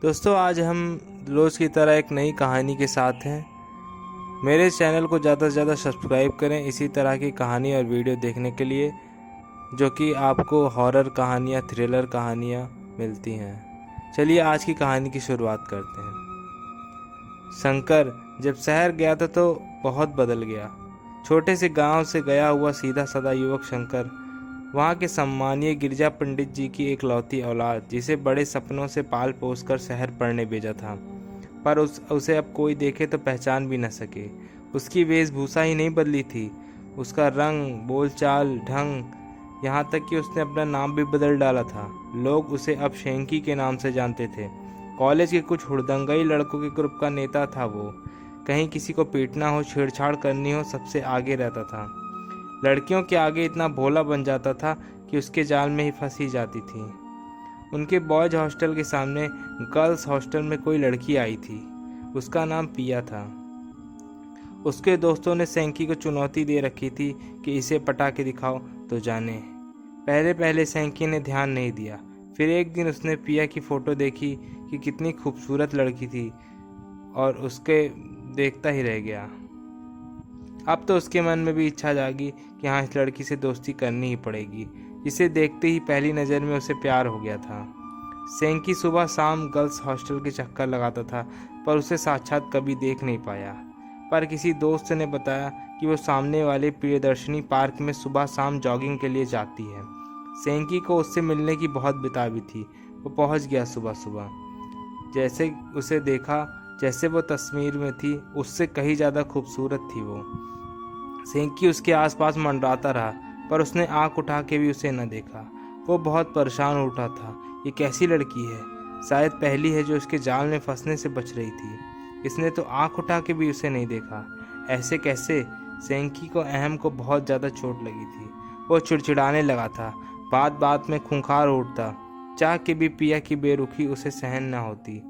दोस्तों, आज हम रोज़ की तरह एक नई कहानी के साथ हैं। मेरे चैनल को ज़्यादा से ज़्यादा सब्सक्राइब करें इसी तरह की कहानी और वीडियो देखने के लिए, जो कि आपको हॉरर कहानियाँ, थ्रिलर कहानियाँ मिलती हैं। चलिए आज की कहानी की शुरुआत करते हैं। शंकर जब शहर गया था तो बहुत बदल गया। छोटे से गांव से गया हुआ सीधा साधा युवक शंकर वहाँ के सम्मानीय गिरजा पंडित जी की एकलौती औलाद, जिसे बड़े सपनों से पाल पोस कर शहर पढ़ने भेजा था, पर उसे अब कोई देखे तो पहचान भी न सके। उसकी वेशभूषा ही नहीं बदली थी, उसका रंग, बोलचाल, ढंग, यहाँ तक कि उसने अपना नाम भी बदल डाला था। लोग उसे अब शेंकी के नाम से जानते थे। कॉलेज के कुछ हुड़दंगई लड़कों के ग्रुप का नेता था वो। कहीं किसी को पीटना हो, छेड़छाड़ करनी हो, सबसे आगे रहता था। लड़कियों के आगे इतना भोला बन जाता था कि उसके जाल में ही फंस ही जाती थी। उनके बॉयज हॉस्टल के सामने गर्ल्स हॉस्टल में कोई लड़की आई थी। उसका नाम पिया था। उसके दोस्तों ने सैंकी को चुनौती दे रखी थी कि इसे पटा के दिखाओ तो जाने। पहले पहले सैंकी ने ध्यान नहीं दिया। फिर एक दिन उसने पिया की फ़ोटो देखी कि कितनी खूबसूरत लड़की थी और उसके देखता ही रह गया। अब तो उसके मन में भी इच्छा जागी कि हाँ, इस लड़की से दोस्ती करनी ही पड़ेगी, जिसे देखते ही पहली नज़र में उसे प्यार हो गया था। सैंकी सुबह शाम गर्ल्स हॉस्टल के चक्कर लगाता था, पर उसे साक्षात कभी देख नहीं पाया। पर किसी दोस्त ने बताया कि वो सामने वाले प्रियदर्शनी पार्क में सुबह शाम जॉगिंग के लिए जाती है। सैंकी को उससे मिलने की बहुत बेताबी थी। वो पहुंच गया सुबह सुबह। जैसे उसे देखा, जैसे वो तस्वीर में थी, उससे कहीं ज़्यादा खूबसूरत थी वो। सैंकी उसके आसपास मंडराता रहा, पर उसने आंख उठा के भी उसे न देखा। वो बहुत परेशान उठा था। ये कैसी लड़की है? शायद पहली है जो उसके जाल में फंसने से बच रही थी। इसने तो आंख उठा के भी उसे नहीं देखा। ऐसे कैसे? सैंकी को अहम को बहुत ज़्यादा चोट लगी थी। वो चिड़चिड़ाने लगा था, बात बात में खूंखार उठता। चाह के भी पिया की बेरुखी उसे सहन न होती।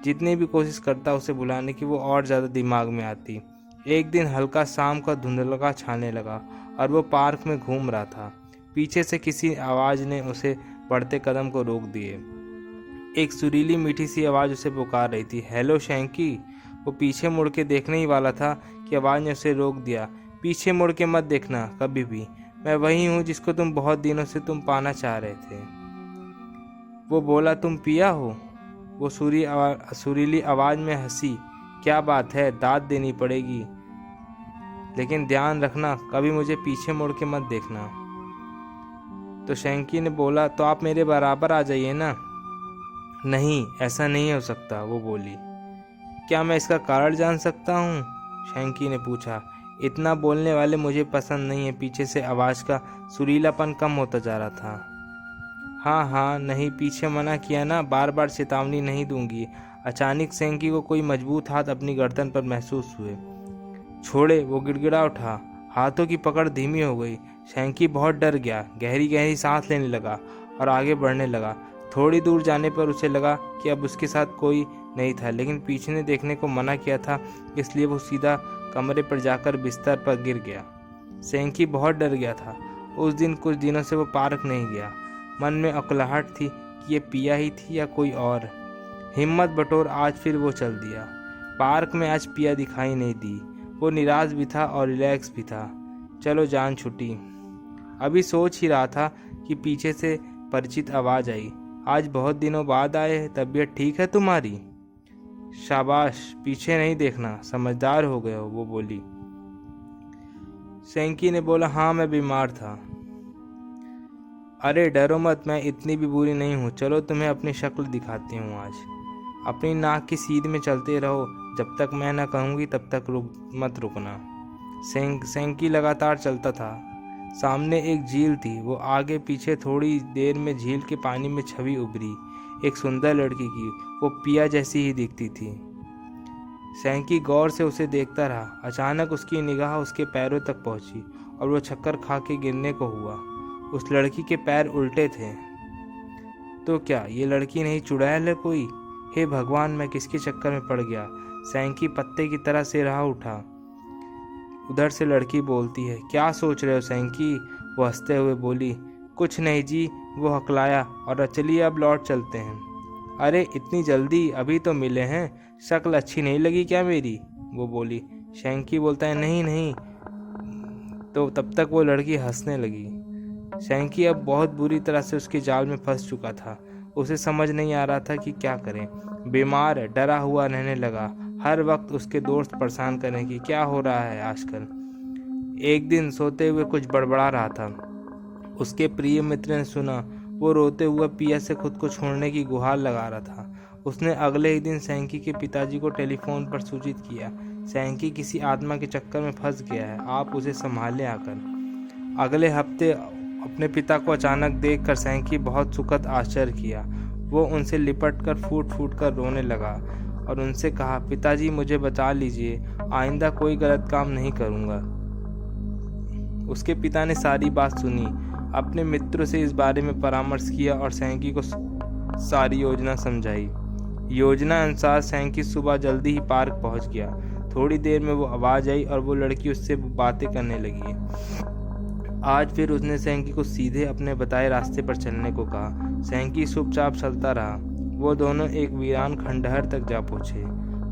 जितनी भी कोशिश करता उसे बुलाने की, वो और ज़्यादा दिमाग में आती। एक दिन हल्का शाम का धुंधलका छाने लगा और वो पार्क में घूम रहा था। पीछे से किसी आवाज़ ने उसे बढ़ते कदम को रोक दिए। एक सुरीली मीठी सी आवाज़ उसे पुकार रही थी, हेलो शैंकी। वो पीछे मुड़ के देखने ही वाला था कि आवाज़ ने उसे रोक दिया। पीछे मुड़ के मत देखना कभी भी। मैं वही हूँ जिसको तुम बहुत दिनों से पाना चाह रहे थे। वो बोला, तुम पिया हो? वो सुरीली आवाज़ में हंसी, क्या बात है, दाद देनी पड़ेगी, लेकिन ध्यान रखना कभी मुझे पीछे मुड़ के मत देखना। तो शैंकी ने बोला, तो आप मेरे बराबर आ जाइए ना। नहीं, ऐसा नहीं हो सकता, वो बोली। क्या मैं इसका कारण जान सकता हूँ? शैंकी ने पूछा। इतना बोलने वाले मुझे पसंद नहीं है। पीछे से आवाज़ का सुरीलापन कम होता जा रहा था। हाँ हाँ, नहीं, पीछे मना किया ना, बार बार चेतावनी नहीं दूंगी। अचानक सैंकी को कोई मजबूत हाथ अपनी गर्दन पर महसूस हुए। छोड़े, वो गिड़गिड़ा उठा। हाथों की पकड़ धीमी हो गई। सैंकी बहुत डर गया, गहरी गहरी सांस लेने लगा और आगे बढ़ने लगा। थोड़ी दूर जाने पर उसे लगा कि अब उसके साथ कोई नहीं था, लेकिन पीछे ने देखने को मना किया था, इसलिए वो सीधा कमरे पर जाकर बिस्तर पर गिर गया। सैंकी बहुत डर गया था। उस दिन कुछ दिनों से वो पार्क नहीं गया। मन में अकुलाहट थी कि ये पिया ही थी या कोई और। हिम्मत बटोर आज फिर वो चल दिया। पार्क में आज पिया दिखाई नहीं दी। वो निराश भी था और रिलैक्स भी था। चलो जान छुट्टी। अभी सोच ही रहा था कि पीछे से परिचित आवाज़ आई, आज बहुत दिनों बाद आए, तबीयत ठीक है तुम्हारी? शाबाश, पीछे नहीं देखना, समझदार हो गए हो, वो बोली। सैंकी ने बोला, हाँ मैं बीमार था। अरे डरो मत, मैं इतनी भी बुरी नहीं हूँ। चलो तुम्हें अपनी शक्ल दिखाती हूँ आज। अपनी नाक की सीध में चलते रहो, जब तक मैं न कहूँगी तब तक मत रुकना। सैंकी लगातार चलता था। सामने एक झील थी। वो आगे पीछे, थोड़ी देर में झील के पानी में छवि उभरी, एक सुंदर लड़की की। वो पिया जैसी ही दिखती थी। सैंकी गौर से उसे देखता रहा। अचानक उसकी निगाह उसके पैरों तक पहुंची और वो चक्कर खा के गिरने को हुआ। उस लड़की के पैर उल्टे थे। तो क्या ये लड़की नहीं चुड़ैल है कोई? हे भगवान, मैं किसके चक्कर में पड़ गया? सैंकी पत्ते की तरह से रहा उठा। उधर से लड़की बोलती है, क्या सोच रहे हो सैंकी? वो हंसते हुए बोली, कुछ नहीं जी, वो हकलाया, और चलिए अब लौट चलते हैं। अरे इतनी जल्दी, अभी तो मिले हैं, शक्ल अच्छी नहीं लगी क्या मेरी? वो बोली। शैंकी बोलता है, नहीं नहीं। तो तब तक वो लड़की हंसने लगी। शैंकी अब बहुत बुरी तरह से उसके जाल में फंस चुका था। उसे समझ नहीं आ रहा था कि क्या करे। बीमार डरा हुआ रहने लगा। हर वक्त उसके दोस्त परेशान करें कि क्या हो रहा है आजकल। एक दिन सोते हुए कुछ बड़बड़ा रहा था। उसके प्रिय मित्र ने सुना। वो रोते हुए पिया से खुद को छोड़ने की गुहार लगा रहा था। उसने अगले ही दिन सैंकी के पिताजी को टेलीफोन पर सूचित किया। सैंकी किसी आत्मा के चक्कर में फंस गया है, आप उसे संभालें आकर। अगले हफ्ते अपने पिता को अचानक देखकर सैंकी बहुत सुखद आश्चर्य किया। वो उनसे लिपट कर फूट फूट कर रोने लगा और उनसे कहा, पिताजी मुझे बचा लीजिए, आइंदा कोई गलत काम नहीं करूँगा। उसके पिता ने सारी बात सुनी, अपने मित्रों से इस बारे में परामर्श किया और सैंकी को सारी योजना समझाई। योजना अनुसार सैंकी सुबह जल्दी ही पार्क पहुंच गया। थोड़ी देर में वो आवाज़ आई और वो लड़की उससे बातें करने लगी। आज फिर उसने सैंकी को सीधे अपने बताए रास्ते पर चलने को कहा। सैंकी चुपचाप चलता रहा। वो दोनों एक वीरान खंडहर तक जा पहुंचे।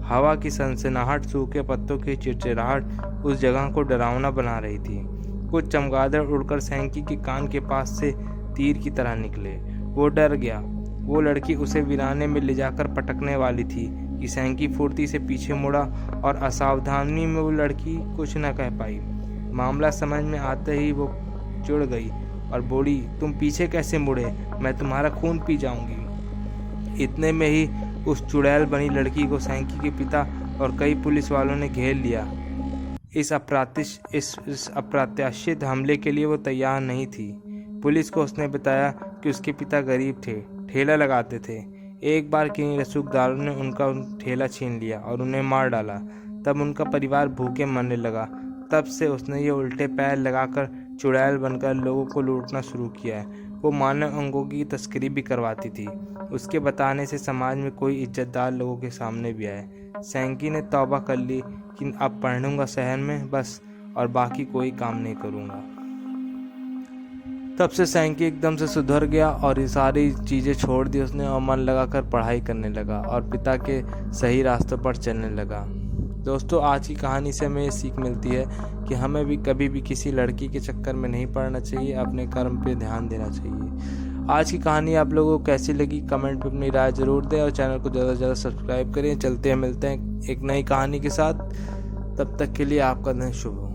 हवा की सनसनाहट, सूखे पत्तों की चिड़चिड़ाहट उस जगह को डरावना बना रही थी। कुछ चमगादड़ उड़कर सैंकी के कान के पास से तीर की तरह निकले। वो डर गया। वो लड़की उसे वीराने में ले जाकर पटकने वाली थी कि सैंकी फुर्ती से पीछे मुड़ा और असावधानी में वो लड़की कुछ न कह पाई। मामला समझ में आते ही वो चिढ़ गई और बोली, तुम पीछे कैसे मुड़े? मैं तुम्हारा खून पी जाऊंगी। इतने में ही उस चुड़ैल बनी लड़की को सैंकी के पिता और कई पुलिस वालों ने घेर लिया। इस अप्रत्याशित हमले के लिए वो तैयार नहीं थी। पुलिस को उसने बताया कि उसके पिता गरीब थे, ठेला लगाते थे। एक बार किन्हीं रसूखदारों ने उनका ठेला छीन लिया और उन्हें मार डाला। तब उनका परिवार भूखे मरने लगा। तब से उसने ये उल्टे पैर लगाकर चुड़ैल बनकर लोगों को लूटना शुरू किया है। वो मानव अंगों की तस्करी भी करवाती थी। उसके बताने से समाज में कोई इज्जतदार लोगों के सामने भी आए। सैंकी ने तौबा कर ली कि अब पढ़ूंगा शहर में बस, और बाकी कोई काम नहीं करूंगा। तब से सैंकी एकदम से सुधर गया और ये सारी चीज़ें छोड़ दी उसने और मन लगाकर पढ़ाई करने लगा और पिता के सही रास्तों पर चलने लगा। दोस्तों, आज की कहानी से हमें ये सीख मिलती है कि हमें भी कभी भी किसी लड़की के चक्कर में नहीं पड़ना चाहिए, अपने कर्म पे ध्यान देना चाहिए। आज की कहानी आप लोगों को कैसी लगी कमेंट पे अपनी राय ज़रूर दें और चैनल को ज़्यादा से ज़्यादा सब्सक्राइब करें। चलते हैं, मिलते हैं एक नई कहानी के साथ। तब तक के लिए आपका दिन शुभ हो।